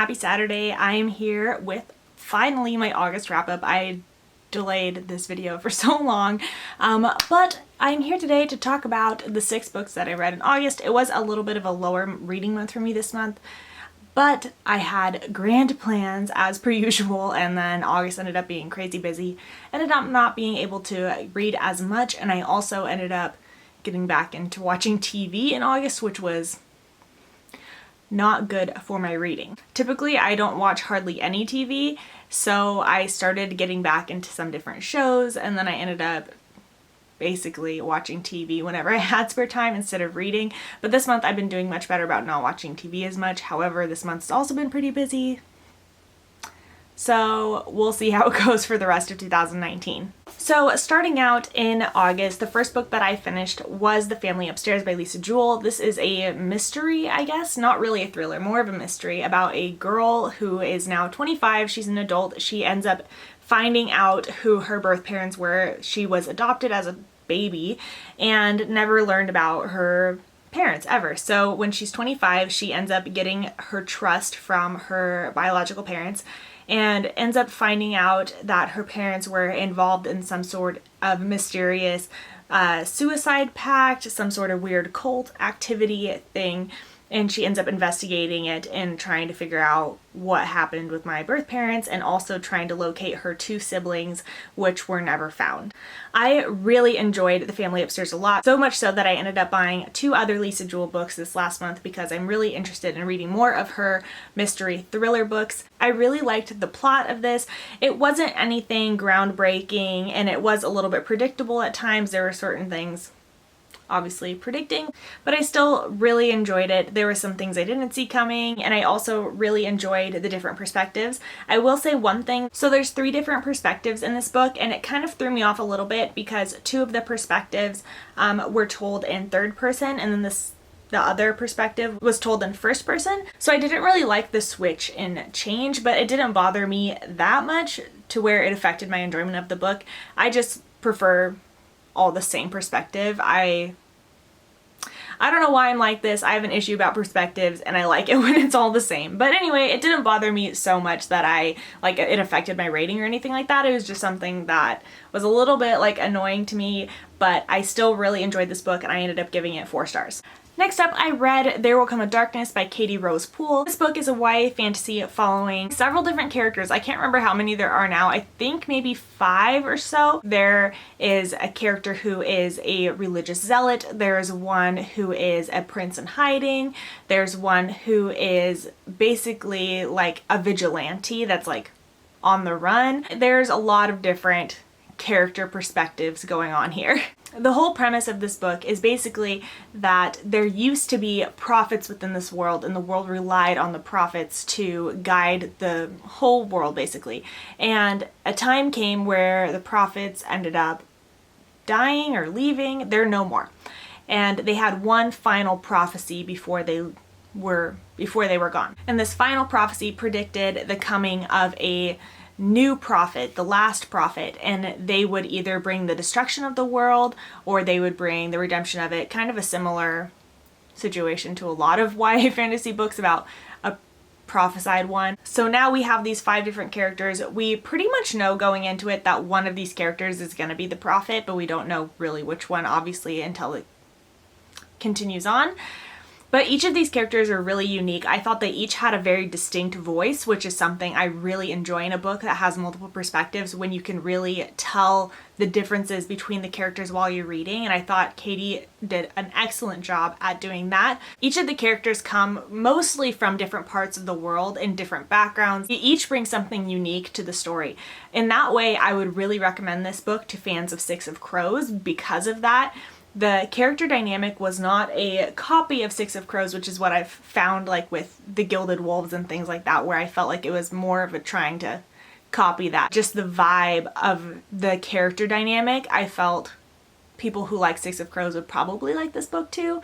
happy Saturday. I am here with finally my August wrap up. I delayed this video for so long, but I'm here today to talk about the 6 books that I read in August. It was a little bit of a lower reading month for me this month, but I had grand plans as per usual, and then August ended up being crazy busy. Ended up not being able to read as much, and I also ended up getting back into watching TV in August, which was not good for my reading. Typically, I don't watch hardly any TV, so I started getting back into some different shows, and then I ended up basically watching TV whenever I had spare time instead of reading. But this month I've been doing much better about not watching TV as much. However, this month's also been pretty busy. So we'll see how it goes for the rest of 2019. So starting out in August, the first book that I finished was The Family Upstairs by Lisa Jewell. This is a mystery, I guess, not really a thriller, more of a mystery about a girl who is now 25. She's an adult. She ends up finding out who her birth parents were. She was adopted as a baby and never learned about her parents ever. So when she's 25, she ends up getting her trust from her biological parents and ends up finding out that her parents were involved in some sort of mysterious suicide pact, some sort of weird cult activity thing. And she ends up investigating it and trying to figure out what happened with my birth parents, and also trying to locate her 2 siblings, which were never found. I really enjoyed The Family Upstairs a lot, so much so that I ended up buying 2 other Lisa Jewell books this last month because I'm really interested in reading more of her mystery thriller books. I really liked the plot of this. It wasn't anything groundbreaking, and it was a little bit predictable at times. There were certain things obviously predicting, but I still really enjoyed it. There were some things I didn't see coming, and I also really enjoyed the different perspectives. I will say one thing, so there's 3 different perspectives in this book, and it kind of threw me off a little bit because 2 of the perspectives were told in 3rd person, and then the other perspective was told in 1st person. So I didn't really like the switch in change, but it didn't bother me that much to where it affected my enjoyment of the book. I just prefer all the same perspective. I don't know why I'm like this. I have an issue about perspectives, and I like it when it's all the same. But anyway, it didn't bother me so much that it affected my rating or anything like that. It was just something that was a little bit annoying to me, but I still really enjoyed this book, and I ended up giving it 4 stars. Next up, I read There Will Come a Darkness by Katie Rose Poole. This book is a YA fantasy following several different characters. I can't remember how many there are now. I think maybe 5 or so. There is a character who is a religious zealot. There's one who is a prince in hiding. There's one who is basically like a vigilante that's on the run. There's a lot of different character perspectives going on here. The whole premise of this book is basically that there used to be prophets within this world, and the world relied on the prophets to guide the whole world basically. And a time came where the prophets ended up dying or leaving. They're no more. And they had one final prophecy before they were gone. And this final prophecy predicted the coming of a new prophet, the last prophet, and they would either bring the destruction of the world or they would bring the redemption of it. Kind of a similar situation to a lot of YA fantasy books about a prophesied one. So now we have these 5 different characters. We pretty much know going into it that one of these characters is going to be the prophet, but we don't know really which one, obviously, until it continues on. But each of these characters are really unique. I thought they each had a very distinct voice, which is something I really enjoy in a book that has multiple perspectives, when you can really tell the differences between the characters while you're reading. And I thought Katie did an excellent job at doing that. Each of the characters come mostly from different parts of the world and different backgrounds. They each bring something unique to the story. In that way, I would really recommend this book to fans of Six of Crows because of that. The character dynamic was not a copy of Six of Crows, which is what I've found with the Gilded Wolves and things like that, where I felt like it was more of a trying to copy that. Just the vibe of the character dynamic, I felt people who like Six of Crows would probably like this book too.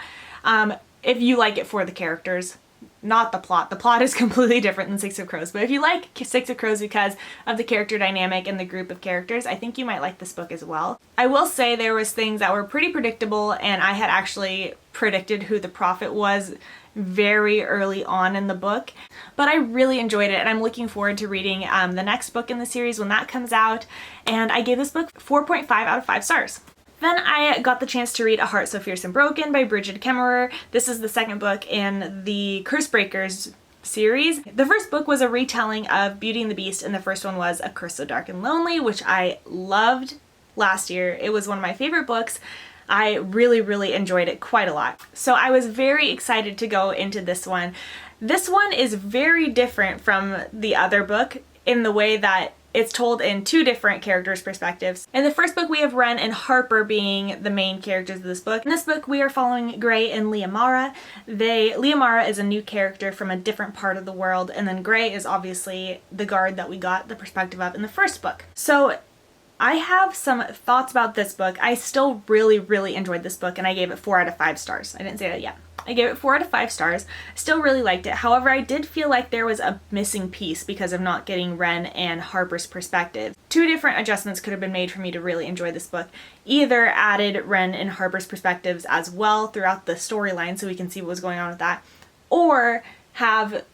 If you like it for the characters, not the plot. The plot is completely different than Six of Crows, but if you like Six of Crows because of the character dynamic and the group of characters, I think you might like this book as well. I will say there was things that were pretty predictable, and I had actually predicted who the prophet was very early on in the book, but I really enjoyed it, and I'm looking forward to reading the next book in the series when that comes out, and I gave this book 4.5 out of 5 stars. Then I got the chance to read A Heart So Fierce and Broken by Brigid Kemmerer. This is the second book in the Cursebreakers series. The first book was a retelling of Beauty and the Beast, and the first one was A Curse So Dark and Lonely, which I loved last year. It was one of my favorite books. I really, really enjoyed it quite a lot. So I was very excited to go into this one. This one is very different from the other book in the way that it's told in two different characters' perspectives. In the first book, we have Wren and Harper being the main characters of this book. In this book, we are following Gray and Liamara. Liamara is a new character from a different part of the world, and then Gray is obviously the guard that we got the perspective of in the first book. So I have some thoughts about this book. I still really, really enjoyed this book, and I gave it 4 out of 5 stars. I didn't say that yet. I gave it 4 out of 5 stars. Still really liked it. However, I did feel like there was a missing piece because of not getting Wren and Harper's perspective. 2 different adjustments could have been made for me to really enjoy this book. Either added Wren and Harper's perspectives as well throughout the storyline so we can see what was going on with that, or have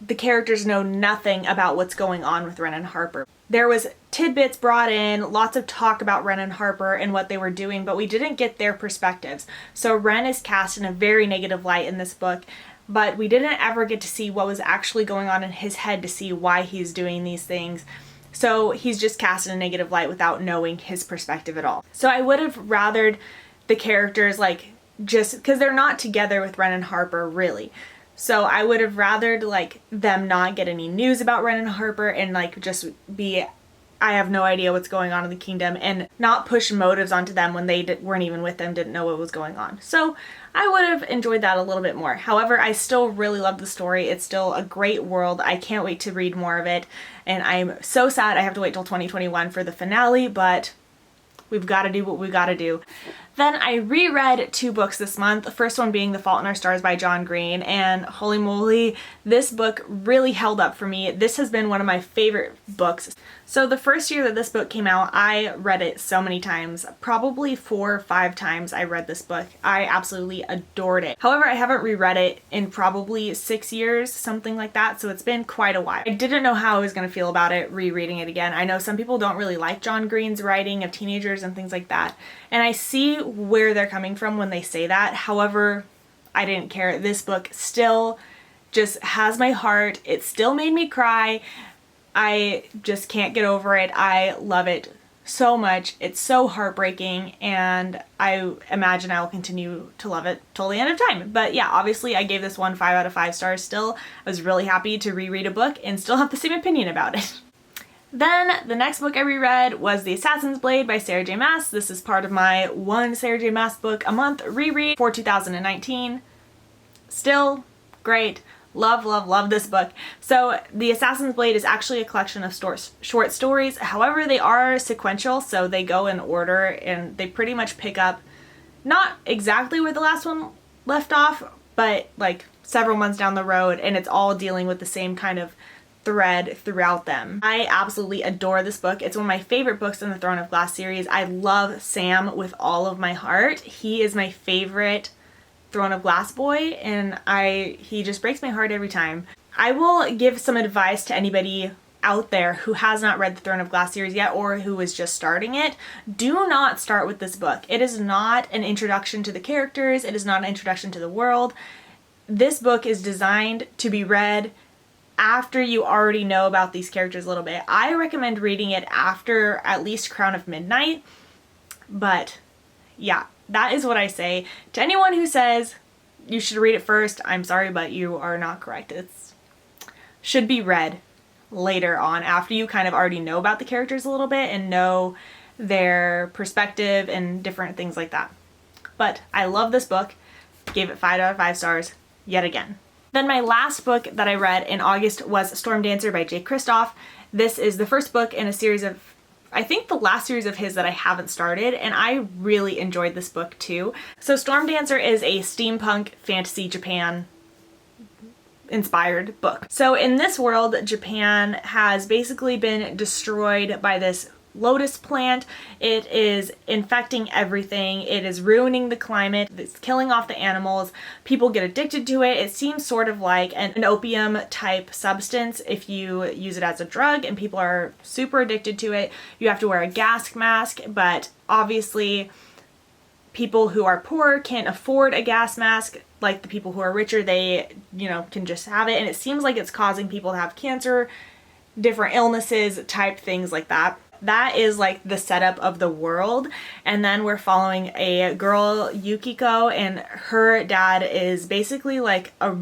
the characters know nothing about what's going on with Wren and Harper. There was tidbits brought in, lots of talk about Wren and Harper and what they were doing, but we didn't get their perspectives. So Wren is cast in a very negative light in this book, but we didn't ever get to see what was actually going on in his head to see why he's doing these things. So he's just cast in a negative light without knowing his perspective at all. So I would have rathered the characters just because they're not together with Wren and Harper really. So I would have rathered them not get any news about Wren and Harper and just be, I have no idea what's going on in the kingdom, and not push motives onto them when they weren't even with them, didn't know what was going on. So I would have enjoyed that a little bit more. However, I still really love the story. It's still a great world. I can't wait to read more of it, and I'm so sad I have to wait till 2021 for the finale, but we've got to do what we got to do. Then I reread 2 books this month, the first one being The Fault in Our Stars by John Green, and holy moly, this book really held up for me. This has been one of my favorite books. So the first year that this book came out, I read it so many times, probably 4 or 5 times I read this book. I absolutely adored it. However, I haven't reread it in probably 6 years, something like that, so it's been quite a while. I didn't know how I was going to feel about it rereading it again. I know some people don't really like John Green's writing of teenagers and things like that, and I see where they're coming from when they say that. However, I didn't care. This book still just has my heart. It still made me cry. I just can't get over it. I love it so much. It's so heartbreaking, and I imagine I will continue to love it till the end of time. But yeah, obviously I gave this one 5 out of 5 stars still. I was really happy to reread a book and still have the same opinion about it. Then the next book I reread was The Assassin's Blade by Sarah J Maas. This is part of my one Sarah J Maas book a month reread for 2019. Still great. Love, love, love this book. So The Assassin's Blade is actually a collection of short stories. However, they are sequential, so they go in order and they pretty much pick up not exactly where the last one left off, but several months down the road, and it's all dealing with the same kind of thread throughout them. I absolutely adore this book. It's one of my favorite books in the Throne of Glass series. I love Sam with all of my heart. He is my favorite Throne of Glass boy, and he just breaks my heart every time. I will give some advice to anybody out there who has not read the Throne of Glass series yet or who is just starting it. Do not start with this book. It is not an introduction to the characters. It is not an introduction to the world. This book is designed to be read after you already know about these characters a little bit. I recommend reading it after at least Crown of Midnight, but yeah, that is what I say. To anyone who says you should read it first, I'm sorry, but you are not correct. It should be read later on after you kind of already know about the characters a little bit and know their perspective and different things like that. But I love this book. Gave it 5 out of 5 stars yet again. Then my last book that I read in August was Storm Dancer by Jay Kristoff. This is the first book in a series of, I think the last series of his that I haven't started, and I really enjoyed this book too. So Storm Dancer is a steampunk fantasy Japan inspired book. So in this world, Japan has basically been destroyed by this lotus plant. It is infecting everything. It is ruining the climate. It's killing off the animals. People get addicted to it. It seems sort of like an opium type substance if you use it as a drug, and people are super addicted to it. You have to wear a gas mask, but obviously people who are poor can't afford a gas mask. Like the people who are richer, they, can just have it. And it seems like it's causing people to have cancer, different illnesses, type things like that. That is like the setup of the world. And then we're following a girl, Yukiko, and her dad is basically like a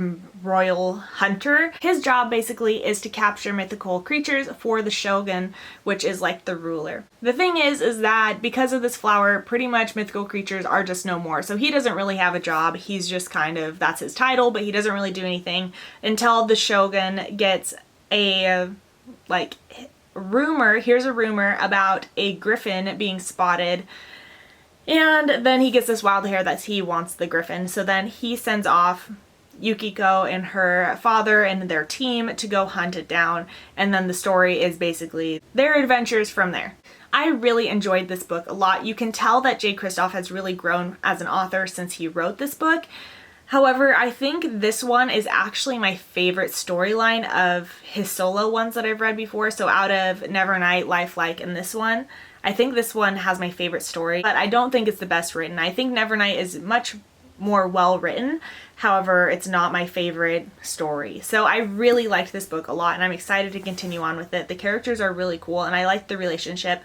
royal hunter. His job basically is to capture mythical creatures for the shogun, which is like the ruler. The thing is that because of this flower, pretty much mythical creatures are just no more. So he doesn't really have a job. He's just kind of, that's his title, but he doesn't really do anything until the shogun gets a here's a rumor about a griffin being spotted, and then he gets this wild hair that he wants the griffin. So then he sends off Yukiko and her father and their team to go hunt it down, and then the story is basically their adventures from there. I really enjoyed this book a lot. You can tell that Jay Kristoff has really grown as an author since he wrote this book. However, I think this one is actually my favorite storyline of his solo ones that I've read before. So out of Nevernight, Lifelike, and this one, I think this one has my favorite story, but I don't think it's the best written. I think Nevernight is much more well written. However, it's not my favorite story. So I really liked this book a lot, and I'm excited to continue on with it. The characters are really cool, and I like the relationship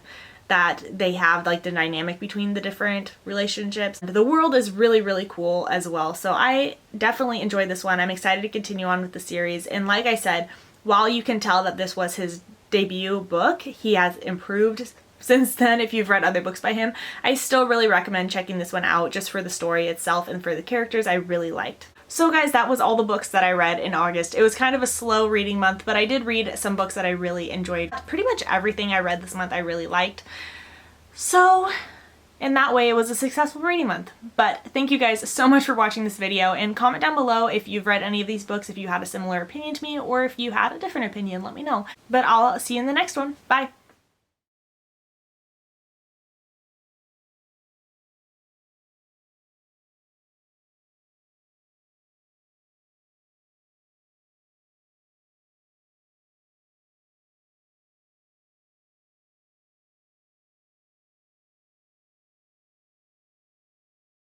that they have, like the dynamic between the different relationships. The world is really, really cool as well. So I definitely enjoyed this one. I'm excited to continue on with the series. And like I said, while you can tell that this was his debut book, he has improved since then. If you've read other books by him, I still really recommend checking this one out just for the story itself and for the characters I really liked. So guys, that was all the books that I read in August. It was kind of a slow reading month, but I did read some books that I really enjoyed. Pretty much everything I read this month I really liked. So in that way, it was a successful reading month. But thank you guys so much for watching this video, and comment down below if you've read any of these books, if you had a similar opinion to me, or if you had a different opinion, let me know. But I'll see you in the next one. Bye!